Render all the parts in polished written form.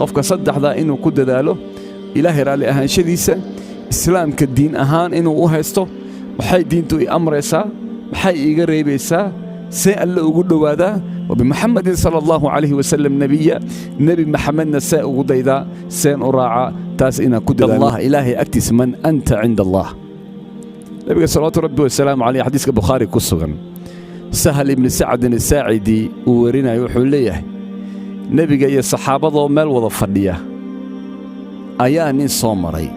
qofka saddexda inuu ku dadaalo ilaahay raali ahaanshadiisa islaamka diin ahaan inuu u haysto waxay diintu i amraysaa maxay iga reebaysaa see alla ugu dhowaadaa وبمحمد صلى الله عليه وسلم نبيا نبي محمدنا ساء ضيدا سين أراعى تاس إنا كد الله إلهي أكتس من أنت عند الله نبي صلى ربي والسلام عليه حديث البخاري كسغن سهل ابن سعد الساعدي ورنا يحوليه نبي جاي الصحابة ضمال وضفديه أيان صومري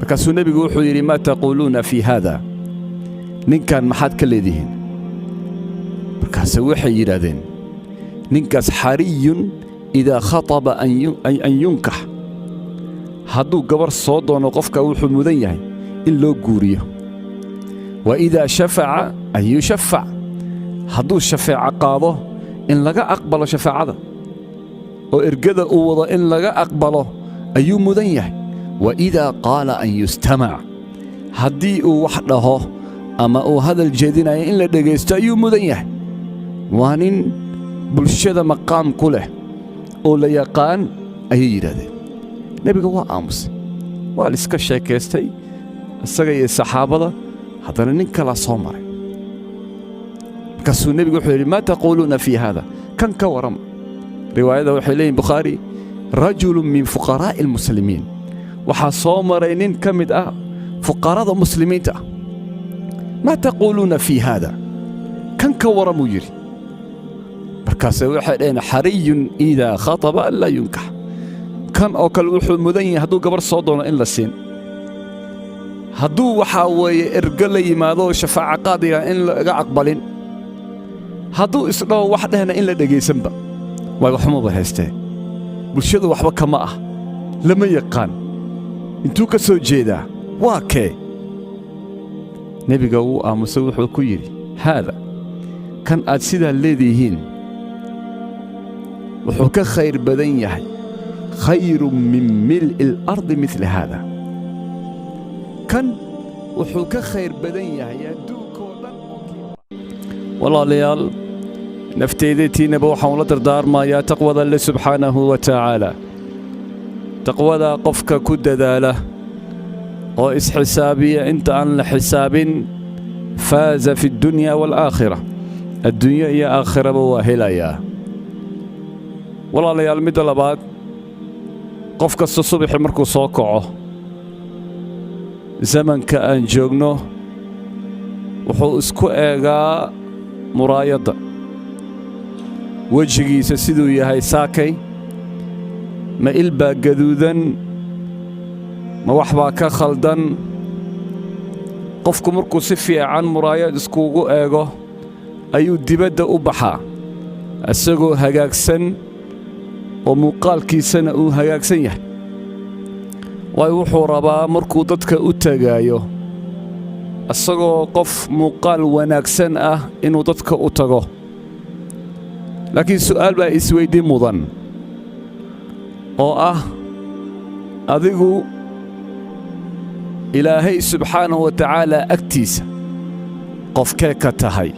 بكسو نبي يقول ما تقولون في هذا نين كان محد كل ذهن markaas waxay yiraahdeen ninkaas xariyun ida khataba an yunkah hadduu gabar soo doono qofka wuxuu mudan yahay in loo guuriyo wa ida shafa'a an yushaffa hadduu shafaaca qaado in laga aqbalo shafaacada oo ergada uu wado in laga aqbalo ayuu mudan yahay wa ida qaala an yustama' haddii uu wax dhaho ama uu hadal jeedinayo in la dhageysto ayuu mudan yahay waa nin bulshada maqaam ku leh oo la yaqaan ayay yidhaahdeen nebiga waa aamusay waa la iska sheekaystay isaga iyo saxaabada haddana nin kala soo maray markaasuu nebigu wuxuu yidhi maa taquuluuna fii haada kan ka warama riwaayada waxay leeyihin bukhaari rajulun min fuqaraa'i almuslimiin waxaa soo maray nin ka mid ah fuqarada muslimiinta ah maa taquuluuna fii haada kan ka waramuu yidhi markaasay waxay dhaheen xariyun idaa khataba an laa yunkax kan oo kale wuxuu mudan yahay hadduu gabar soo doono in la siin hadduu waxaa weeye ergo la yimaado oo shafaaca qaadiga in laga aqbalin hadduu isdhaho wax dhehna in la dhegaysanba waay waxmaba haystee bulshadu waxba kama ah lama yaqaan intuu ka soo jeedaa waa kee nebiga wuu aamusay wuxuu ku yidhi haada kan aad sidaa leedihiin wuxuu ka khayr badan yahay khayrun min mil'i al-ardi mithla haada kan wuxuu ka khayr badan yahay adduunkoo dhan walaalayaal nafteydeetiinaba waxaan ula dardaarmayaa taqwada alle subxaanahu wa tacaala taqwada qofka ku dadaala oo isxisaabiya inta aan la xisaabin faaza fi addunya waalaakhira adduunyo iyo aakhiraba waa helayaa walaalayaal midda labaad qof kasta subaxi markuu soo kaco zamanka aan joogno wuxuu isku eegaa muraayadda wejigiisa siduu yahay saakay ma il baa gaduudan ma wax baa ka khaldan qofku markuu si fiican muraayad iskugu eego ayuu dibadda u baxaa isagoo hagaagsan oo muuqaalkiisana uu hagaagsan yahay waayo wuxuu rabaa markuu dadka u tagaayo isagoo qof muuqaal wanaagsan ah inuu dadka u tago laakiin su'aal baa isweydii mudan oo ah adigu ilaahay subxaanahu wa tacaala agtiisa qofkee ka tahay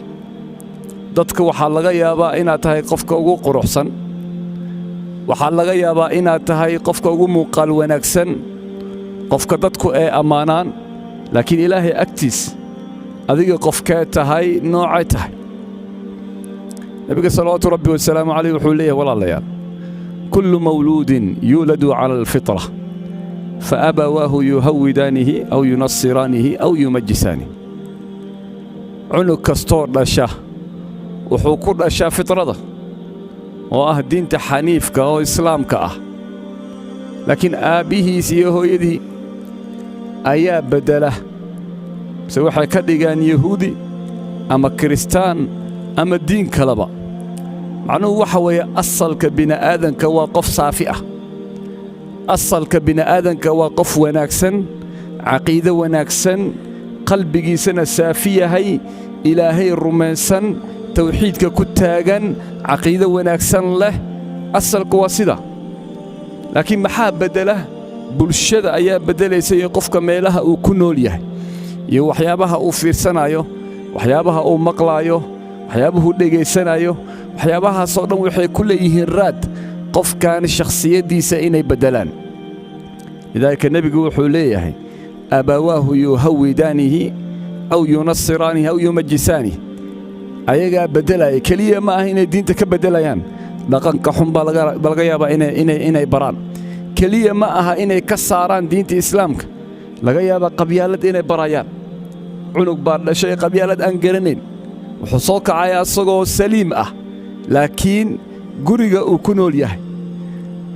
dadka waxaa laga yaabaa inaad tahay qofka ugu quruxsan waxaa laga yaabaa inaad tahay qofka ugu muuqaal wanaagsan qofka dadku ay ammaanaan laakiin ilaahay agtiis adiga qofkee tahay noocay tahay nabiga salawaatu rabbi wasalaamu calayh wuxuu leeyahay walaalayaal kullu mawluudin yuuladu cala alfitra faabawaahu yuhawidaanihi aw yunasiraanihi aw yumajisaanihi cunug kastoo dhasha wuxuu ku dhashaa fitrada oo ah diinta xaniifka oo islaamka ah laakiin aabbihiis iyo hooyadii ayaa beddela mise waxay ka dhigaan yahuudi ama kiristaan ama diin kaleba macnuhu waxa weeye asalka bini'aadanka waa qof saafi ah asalka bini'aadanka waa qof wanaagsan caqiido wanaagsan qalbigiisana saafi yahay ilaahay rumaysan tawxiidka ku taagan caqiido wanaagsan leh asalku waa sida laakiin maxaa beddela bulshada ayaa beddelaysa iyo qofka meelaha uu ku nool yahay iyo waxyaabaha uu fiirsanayo waxyaabaha uu maqlaayo waxyaabuhu dhegaysanayo waxyaabahaasoo dhan waxay ku leeyihiin raad قف كان شخصية ديسة إني بدلان. لذلك النبي يقول ليه أبواه يهودانه أو ينصرانه أو يمجسانه. أيها بدلا كلية ما هنا دين تكبدليان لقن كحوم بلغيابا إني بران كلية ما أها إني كساران دين إسلامك لغيابا قبيالة إني برايان عنق بار شيء قبيالة أنقرنين وحصوك عيا صغو سليم لكن قريقا وكنول يهي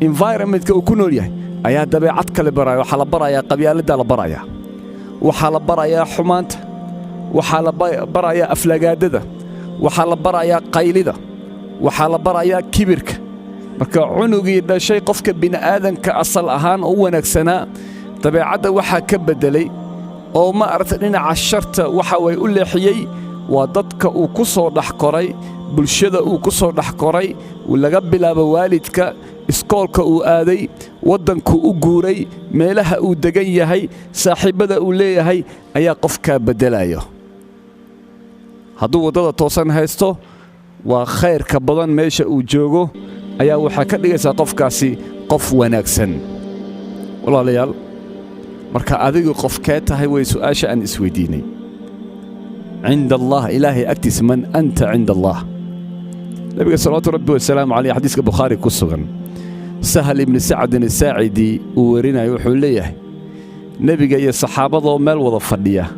environment وكنول يهي أيها دبيعتك لبرايا وحال برايا قبيالة دال برايا وحال برايا حمانت وحال برايا أفلاقادة وحال برايا قيلدة وحال برايا كبيرك marka cunugii dhashay qofka bini aadanka asal ahaan oo wanaagsanaa dabeecadda waxa ka bedelay oo ma aragtay dhinaca sharta waxa way u leexiyay waa dadka uu ku soo dhax koray bulshada uu ku soo dhax koray laga bilaabo waalidka iskoolka uu aaday wadanku u guuray meelaha uu degan yahay saaxiibada uu leeyahay ayaa qofka bedelayo hadduu wadada toosan haysto waa khayrka badan meesha uu joogo ayaa waxa ka dhigaysa qofkaasi qof wanaagsan walaalayaal marka adigu qof ka tahay way su'aasha aan isweydiinay عند الله إلهي أكتس من أنت عند الله نبي صلى الله عليه وسلم عليه حديث البخاري كسغن سهل ابن سعد الساعدي ورنا يحوليه نبي جاي الصحابة ومال وظفديه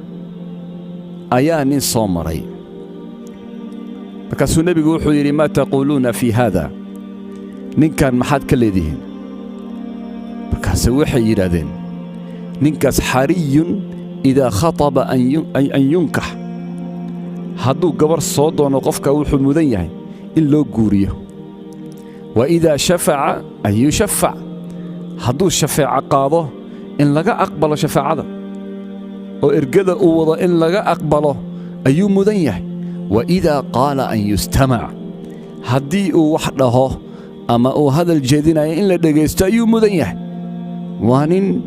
أيان صومري فكسو النبي يقول ما تقولون في هذا نكان محاد كليدين فكسو وحي يرادين نكاس حري إذا خطب أن ينكح هادو قبر صوت ونقفك وحو المذيح إلا قوريه وإذا شفع أن يشفع هادو الشفاعة قاضه إن لقى أقبل شفاعة وإرقد أوضا إن لقى أقبله أي مذيح وإذا قال أن يستمع هدي وحده أما هذا الجدين إن لدقيست أي مذيح وانين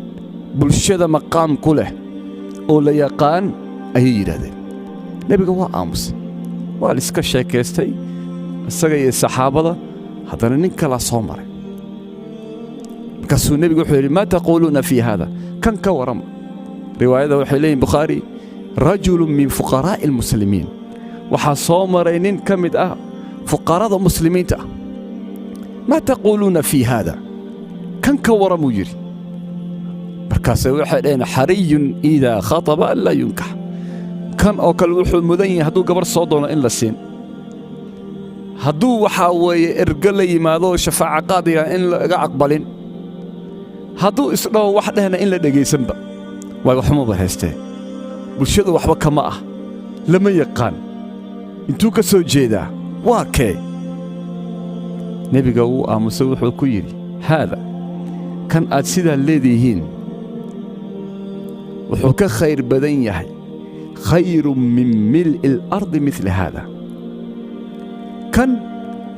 بلشد مقام كله أولا يقان أي يرادين نبي قوة آمس والإسكا شاكيستي الساقية الصحابة هذا ننكلا صومر كسو النبي يقول ما تقولون في هذا كان كورم رواية وحلين بخاري رجل من فقراء المسلمين وحصومرين كمد فقراء المسلمين ما تقولون في هذا كان كورم يجري بركاسة وحلين حري إذا خطب ألا ينكح كان أوكل وحو المدين هدو قبر صوتنا إلا السين هدو وحاوي إرقلي ماذو شفاعة قاضية إن لقى أقبلين هدو إسراء وحدهنا إلا دقي سنبا ويوحمو بهسته بلشدو وحبا كماء لما يقان انتو كسو جيدا واكي نبي قوو آمسوح الكويري هذا كان أتسيدا الليديهين وحوك خير بدن يحي خير من ملء الأرض مثل هذا كان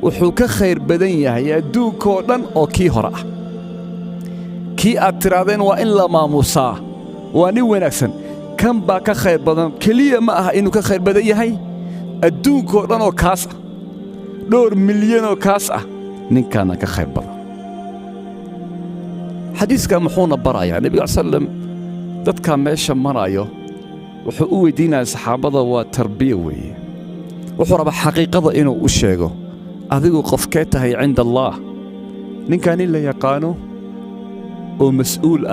وحوك خير بدن يحي يدوكو لن أو كي هرأ كي أترادين وإن لما موسى واني ونكسن كان باك خير بدن كلية معها إنو كخير بدن يحي الدوكو لن أو كاسة دور مليون أو كاسة نين كان كخير بدن حديث كان محونا برايا النبي صلى الله عليه وسلم dadka meesha marayo wuxuu u weydiinaa saxaabada waa tarbiya weeye wuxuu rabaa xaqiiqada inuu u sheego adigu qofkee tahay cinda Allah ninkan la yaqaano oo mas'uul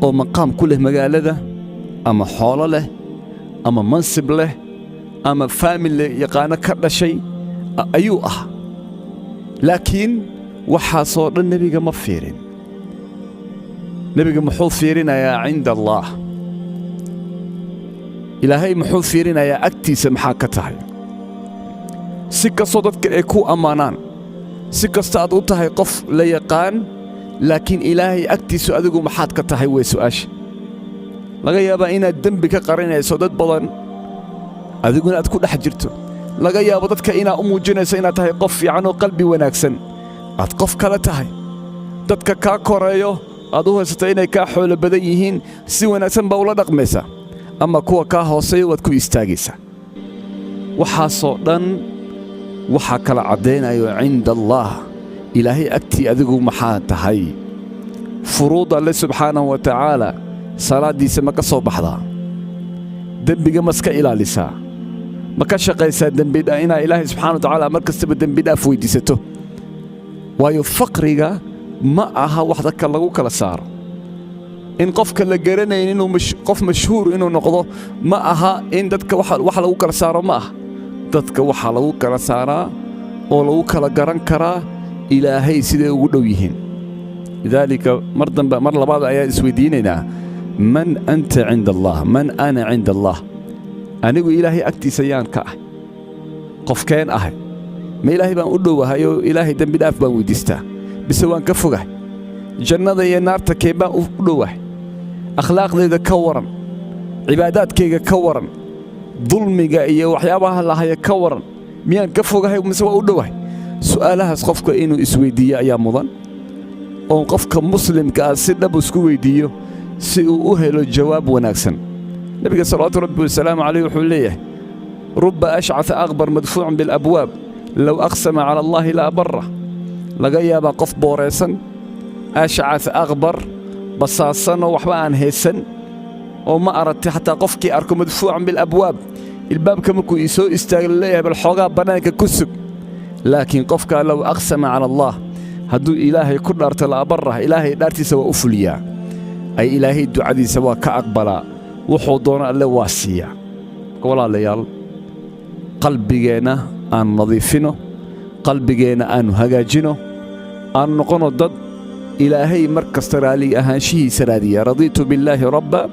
oo maqaam ku leh magaalada ama xoolo leh ama mansib leh ama family yaqaano ka dhashay ayuu laakiin waxa soo dhan nabiga ma fiirin نبي محو فيرنا يا عند الله إلهي محو فيرنا يا أكتي سمحاكتها سكة صدتك إكو أمانان سكة استعدوتها قف ليقان لكن إلهي أكتي سؤالك محاكتها ويسؤاش لغاية إنا الدم بك قرينا سودت بضان أذيقون أتكون حجرته لغاية بدتك إنا أمو جنس إنا تهي قف عنو قلبي وناكسن أتقف كالتهي دتك كاكوريو أدوها ستين كحول بديهين سوى نسم بولا ميسا أما كوا كاهو سيوت كو يستاجيسا وحصودا وحكى العدين عند الله إلهي أكتي أذقو محات هاي فروض الله سبحانه وتعالى صلاة دي سمك صوبحضا دنبي مسك إلى لسا مكا شقيسا دنبي دا إنا إلهي سبحانه وتعالى مركز تبا دنبي دا فويدي ستو وايو فقريغا ما أها وحدك الله كلا سار إن قفك لقرنين إنه قف مشهور إنه نقضه ما أها إن دتك وحا لو كلا سارا ما أها دتك وحا لو كلا سارا أو لو كلا قرن كرا إلهي سيدي ودويهن لذلك مر بعض آيات اسوديننا من أنت عند الله من أنا عند الله أنا إلهي أكتي سيان كأه قف كان أهل ما إلهي بان أدوه هايو إلهي دم بداف بان وديستا بسوان كفوه جنة يا نار تكيبان أدوه أخلاق ذي كورا عبادات كيغا كورا ظلمي إيا وحيابها الله هي كورا ميان كفوه هايو مسوا أدوه سؤالها قفك إنو إسويدية يا مضان أو قفك مسلم كأسد بسكو ويديو سيؤهل الجواب وناكسن نبي صلى الله عليه وسلم عليه وحليه رب أشعث أغبر مدفوع بالأبواب لو أقسم على الله لا بره لقيا بقف بوريسن أشعث أغبر بصاصن وحبان هيسن وما أردت حتى قفكي أركو مدفوع بالأبواب الباب كمكو يسو استغليه بالحوغة بنانك كسب لكن قفك لو أقسم على الله هدو إلهي كل أرت لا بره إلهي دارتي سوا أفليا أي إلهي دعادي سوا كأقبلا وحضونا اللي واسيا قولا ليال قلبينا أن نظيفينه قلبينا أن هجاجينه أن نقول ضد إلهي مركز ترالي أهانشيه سرادية رضيت بالله ربا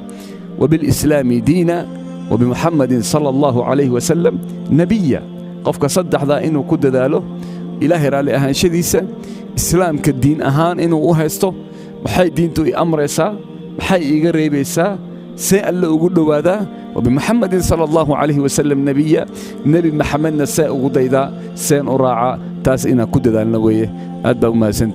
وبالإسلام دينا وبمحمد صلى الله عليه وسلم نبيا قفك صدح ذا إنه كد ذاله إلهي رالي أهانشديسا إسلام كالدين أهان إنه أهيستو محاي دينتو أمريسا محاي إيقريبيسا سيئل أقول هذا وبمحمد صلى الله عليه وسلم نبيا نبي محمد سيئ غديدا سين أراعى تاس إنا كد ذا النوية أدبا وما سنت